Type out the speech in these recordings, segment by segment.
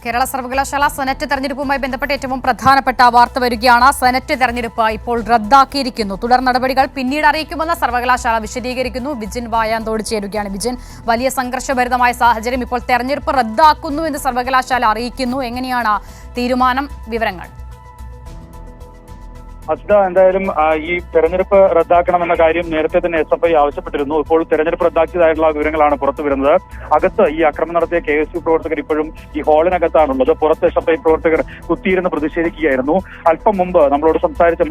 കേരള സർവകലാശാല സെനറ്റ് തെരഞ്ഞെടുപ്പുമായി ബന്ധപ്പെട്ട് ഏറ്റവും പ്രധാനപ്പെട്ട വാർത്ത വരികയാണ്. സെനറ്റ് തെരഞ്ഞെടുപ്പ് ഇപ്പോൾ റദ്ദാക്കിയിരിക്കുന്നു. തുടർ നടപടികൾ പിന്നീട് അറിയിക്കുമെന്ന് സർവകലാശാല വിശദീകരിക്കുന്നു. വിജിൻ വായാന്തോട് ചേരുകയാണ്. വിജിൻ, വലിയ സംഘർഷഭരിതമായ സാഹചര്യം, ഇപ്പോൾ തെരഞ്ഞെടുപ്പ് റദ്ദാക്കുന്നു എന്ന് സർവകലാശാല അറിയിക്കുന്നു. എങ്ങനെയാണ് തീരുമാനം? വിവരങ്ങൾ. അസ്ത, എന്തായാലും ഈ തെരഞ്ഞെടുപ്പ് റദ്ദാക്കണമെന്ന കാര്യം നേരത്തെ തന്നെ SFI ആവശ്യപ്പെട്ടിരുന്നു. ഇപ്പോൾ തെരഞ്ഞെടുപ്പ് റദ്ദാക്കിയതായിട്ടുള്ള വിവരങ്ങളാണ് പുറത്തു വരുന്നത്. അകത്ത് ഈ ആക്രമണം നടത്തിയ KSU പ്രവർത്തകർ ഇപ്പോഴും ഈ ഹാളിനകത്താണുള്ളത്. പുറത്ത് SFI പ്രവർത്തകർ കുത്തിയിരുന്ന് പ്രതിഷേധിക്കുകയായിരുന്നു. അല്പം മുമ്പ് നമ്മളോട്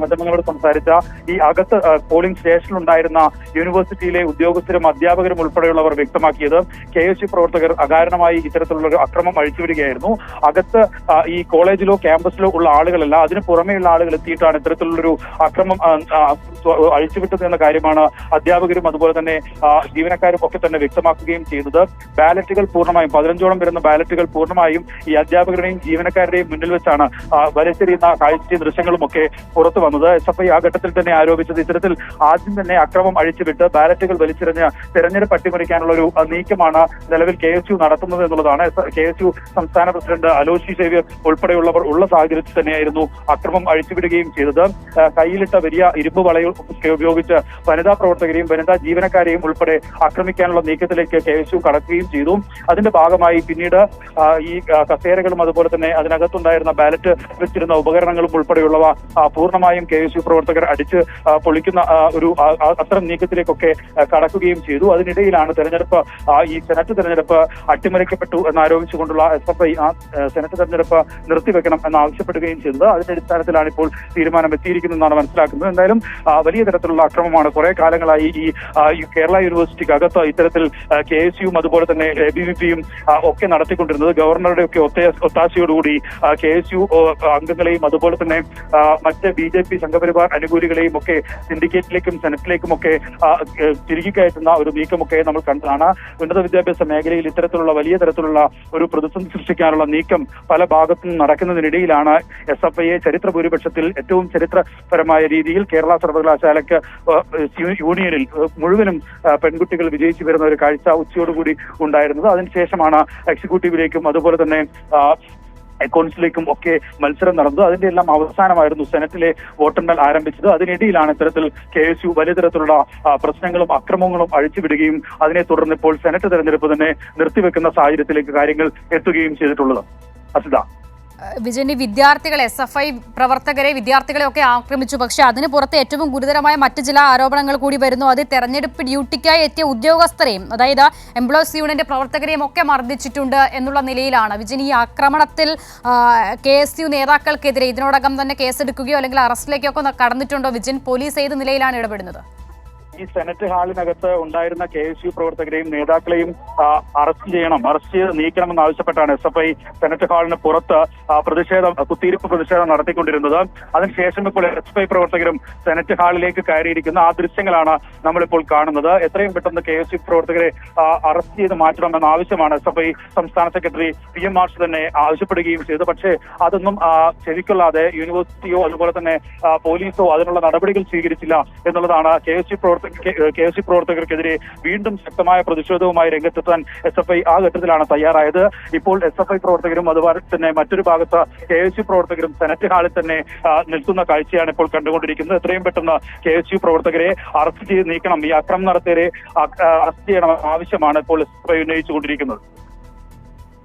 മാധ്യമങ്ങളോട് സംസാരിച്ച ഈ അകത്ത് പോളിംഗ് സ്റ്റേഷനിലുണ്ടായിരുന്ന യൂണിവേഴ്സിറ്റിയിലെ ഉദ്യോഗസ്ഥരും അധ്യാപകരും ഉൾപ്പെടെയുള്ളവർ വ്യക്തമാക്കിയത് KSU പ്രവർത്തകർ അകാരണമായി ഇത്തരത്തിലുള്ള ഒരു അക്രമം അഴിച്ചുവിടുകയായിരുന്നു. അകത്ത് ഈ കോളേജിലോ ക്യാമ്പസിലോ ഉള്ള ആളുകളല്ല, അതിന് പുറമെയുള്ള ആളുകൾ എത്തിയിട്ടാണ് ഇത്തരത്തിലുള്ളൊരു അക്രമം അഴിച്ചുവിട്ടത് എന്ന കാര്യമാണ് അധ്യാപകരും അതുപോലെ തന്നെ ജീവനക്കാരും ഒക്കെ തന്നെ വ്യക്തമാക്കുകയും ചെയ്തത്. ബാലറ്റുകൾ പൂർണ്ണമായും 15ഓളം വരുന്ന ബാലറ്റുകൾ പൂർണ്ണമായും ഈ അധ്യാപകരുടെയും ജീവനക്കാരുടെയും മുന്നിൽ വെച്ചാണ് വലിച്ചെറിയുന്ന കാഴ്ച ദൃശ്യങ്ങളുമൊക്കെ പുറത്തു വന്നത്. SFI ആ ഘട്ടത്തിൽ തന്നെ ആരോപിച്ചത് ഇത്തരത്തിൽ ആദ്യം തന്നെ അക്രമം അഴിച്ചുവിട്ട് ബാലറ്റുകൾ വലിച്ചെറിഞ്ഞ് തെരഞ്ഞെടുപ്പ് അട്ടിമറിക്കാനുള്ള ഒരു നീക്കമാണ് നിലവിൽ KSU നടത്തുന്നത് എന്നുള്ളതാണ്. KSU സംസ്ഥാന പ്രസിഡന്റ് അലോഷി സേവ്യർ ഉൾപ്പെടെയുള്ളവർ ഉള്ള സാഹചര്യത്തിൽ തന്നെയായിരുന്നു അക്രമം അഴിച്ചുവിടുകയും ചെയ്തത്. കയ്യിലിട്ട വലിയ ഇരുമ്പ് വളകൾ ഉപയോഗിച്ച് വനിതാ പ്രവർത്തകരെയും വനിതാ ജീവനക്കാരെയും ഉൾപ്പെടെ ആക്രമിക്കാനുള്ള നീക്കത്തിലേക്ക് KSU കടക്കുകയും ചെയ്തു. അതിന്റെ ഭാഗമായി പിന്നീട് ഈ കസേരകളും അതുപോലെ തന്നെ അതിനകത്തുണ്ടായിരുന്ന ബാലറ്റ് വെച്ചിരുന്ന ഉപകരണങ്ങളും ഉൾപ്പെടെയുള്ളവ പൂർണ്ണമായും KSU പ്രവർത്തകർ അടിച്ച് പൊളിക്കുന്ന ഒരു അത്തരം നീക്കത്തിലേക്കൊക്കെ കടക്കുകയും ചെയ്തു. അതിനിടയിലാണ് തെരഞ്ഞെടുപ്പ് ഈ സെനറ്റ് തെരഞ്ഞെടുപ്പ് അട്ടിമറിക്കപ്പെട്ടു എന്നാരോപിച്ചുകൊണ്ടുള്ള SFI സെനറ്റ് തെരഞ്ഞെടുപ്പ് നിർത്തിവെക്കണം എന്നാവശ്യപ്പെടുകയും ചെയ്തത്. അതിന്റെ അടിസ്ഥാനത്തിലാണ് ഇപ്പോൾ തീരുമാനം എത്തിയിരിക്കുന്നതെന്നാണ് മനസ്സിലാക്കുന്നത്. എന്തായാലും വലിയ തരത്തിലുള്ള അക്രമമാണ് കുറെ കാലങ്ങളായി ഈ കേരള യൂണിവേഴ്സിറ്റിക്ക് അകത്ത് ഇത്തരത്തിൽ KSUവും അതുപോലെ തന്നെ ABVPയും ഒക്കെ നടത്തിക്കൊണ്ടിരുന്നത്. ഗവർണറുടെ ഒക്കെ ഒത്താശയോടുകൂടി KSU അംഗങ്ങളെയും അതുപോലെ തന്നെ മറ്റ് BJP സംഘപരിവാർ അനുകൂലികളെയും ഒക്കെ സിൻഡിക്കേറ്റിലേക്കും സെനറ്റിലേക്കും ഒക്കെ തിരികെ കയറ്റുന്ന ഒരു നീക്കമൊക്കെ നമ്മൾ കണ്ടതാണ്. ഉന്നത വിദ്യാഭ്യാസ മേഖലയിൽ ഇത്തരത്തിലുള്ള വലിയ തരത്തിലുള്ള ഒരു പ്രതിസന്ധി സൃഷ്ടിക്കാനുള്ള നീക്കം പല ഭാഗത്തും നടക്കുന്നതിനിടയിലാണ് SFIയെ ചരിത്ര ഭൂരിപക്ഷത്തിൽ ഏറ്റവും ചരിത്രപരമായ രീതിയിൽ കേരള സർവകലാശാലയ്ക്ക് യൂണിയനിൽ മുഴുവനും പെൺകുട്ടികൾ വിജയിച്ചു വരുന്ന ഒരു കാഴ്ച ഉച്ചയോടുകൂടി ഉണ്ടായിരുന്നത്. അതിനുശേഷമാണ് എക്സിക്യൂട്ടീവിലേക്കും അതുപോലെ തന്നെ അക്കൗണ്ട്സിലേക്കും ഒക്കെ മത്സരം നടന്നത്. അതിന്റെ എല്ലാം അവസാനമായിരുന്നു സെനറ്റിലെ വോട്ടെണ്ണൽ ആരംഭിച്ചത്. അതിനിടയിലാണ് ഇത്തരത്തിൽ KSU വലിയ തരത്തിലുള്ള പ്രശ്നങ്ങളും അക്രമങ്ങളും അഴിച്ചുവിടുകയും അതിനെ തുടർന്ന് ഇപ്പോൾ സെനറ്റ് തെരഞ്ഞെടുപ്പ് തന്നെ നിർത്തിവെക്കുന്ന സാഹചര്യത്തിലേക്ക് കാര്യങ്ങൾ എത്തുകയും ചെയ്തിട്ടുള്ളത്. അസിത, വിജയന്, വിദ്യാർത്ഥികളെ SFI പ്രവർത്തകരെ വിദ്യാർത്ഥികളെ ഒക്കെ ആക്രമിച്ചു. പക്ഷേ അതിന് പുറത്ത് ഏറ്റവും ഗുരുതരമായ മറ്റ് ചില ആരോപണങ്ങൾ കൂടി വരുന്നു. അത് തെരഞ്ഞെടുപ്പ് ഡ്യൂട്ടിക്കായി എത്തിയ ഉദ്യോഗസ്ഥരെയും അതായത് എംപ്ലോയീസ് യൂണിയന്റെ പ്രവർത്തകരെയും ഒക്കെ മർദ്ദിച്ചിട്ടുണ്ട് എന്നുള്ള നിലയിലാണ്. വിജയൻ, ഈ ആക്രമണത്തിൽ KSU നേതാക്കൾക്കെതിരെ ഇതിനോടകം തന്നെ കേസെടുക്കുകയോ അല്ലെങ്കിൽ അറസ്റ്റിലേക്കൊക്കെ കടന്നിട്ടുണ്ടോ? വിജയൻ, പോലീസ് ഏത് നിലയിലാണ് ഇടപെടുന്നത്? ഈ സെനറ്റ് ഹാളിനകത്ത് ഉണ്ടായിരുന്ന KSU പ്രവർത്തകരെയും നേതാക്കളെയും അറസ്റ്റ് ചെയ്ത് നീക്കണമെന്ന് ആവശ്യപ്പെട്ടാണ് SFI സെനറ്റ് ഹാളിന് പുറത്ത് കുത്തിയിരിപ്പ് പ്രതിഷേധം നടത്തിക്കൊണ്ടിരുന്നത്. അതിനുശേഷം ഇപ്പോൾ SFI പ്രവർത്തകരും സെനറ്റ് ഹാളിലേക്ക് കയറിയിരിക്കുന്ന ആ ദൃശ്യങ്ങളാണ് നമ്മളിപ്പോൾ കാണുന്നത്. എത്രയും പെട്ടെന്ന് KSU പ്രവർത്തകരെ അറസ്റ്റ് ചെയ്ത് മാറ്റണമെന്ന ആവശ്യമാണ് SFI സംസ്ഥാന സെക്രട്ടറി PM മാർഷ് തന്നെ ആവശ്യപ്പെടുകയും ചെയ്തു. പക്ഷേ അതൊന്നും ചെവിക്കൊള്ളാതെ യൂണിവേഴ്സിറ്റിയോ അതുപോലെ തന്നെ പോലീസോ അതിനുള്ള നടപടികൾ സ്വീകരിച്ചില്ല എന്നുള്ളതാണ് KSU പ്രവർത്തകർക്കെതിരെ വീണ്ടും ശക്തമായ പ്രതിഷേധവുമായി രംഗത്തെത്താൻ SFI ആ ഘട്ടത്തിലാണ് തയ്യാറായത്. ഇപ്പോൾ SFI പ്രവർത്തകരും അതുപോലെ തന്നെ മറ്റൊരു ഭാഗത്ത് KSU പ്രവർത്തകരും സെനറ്റ് ഹാളിൽ തന്നെ നിൽക്കുന്ന കാഴ്ചയാണ് ഇപ്പോൾ കണ്ടുകൊണ്ടിരിക്കുന്നത്. എത്രയും പെട്ടെന്ന് KSU പ്രവർത്തകരെ അറസ്റ്റ് ചെയ്ത് നീക്കണം, ഈ അക്രമം നടത്തിയവരെ അറസ്റ്റ് ചെയ്യണമെന്ന ആവശ്യമാണ് ഇപ്പോൾ SFI ഉന്നയിച്ചുകൊണ്ടിരിക്കുന്നത്.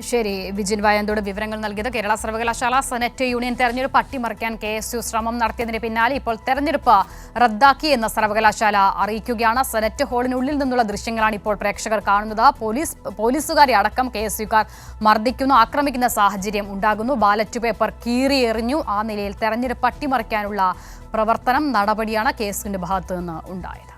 ശരി, വിജിൻ വായന്തോട് വിവരങ്ങൾ നൽകിയത്. കേരള സർവകലാശാല സെനറ്റ് യൂണിയൻ തെരഞ്ഞെടുപ്പ് അട്ടിമറിക്കാൻ KSU ശ്രമം നടത്തിയതിന് പിന്നാലെ ഇപ്പോൾ തെരഞ്ഞെടുപ്പ് റദ്ദാക്കി എന്ന് സർവകലാശാല അറിയിക്കുകയാണ്. സെനറ്റ് ഹാളിനുള്ളിൽ നിന്നുള്ള ദൃശ്യങ്ങളാണ് ഇപ്പോൾ പ്രേക്ഷകർ കാണുന്നത്. പോലീസുകാരെ അടക്കം KSUക്കാർ മർദ്ദിക്കുന്നു, ആക്രമിക്കുന്ന സാഹചര്യം ഉണ്ടാകുന്നു. ബാലറ്റ് പേപ്പർ കീറിയെറിഞ്ഞു. ആ നിലയിൽ തെരഞ്ഞെടുപ്പ് അട്ടിമറിക്കാനുള്ള നടപടിയാണ് KSUവിന്റെ ഭാഗത്തു നിന്ന് ഉണ്ടായത്.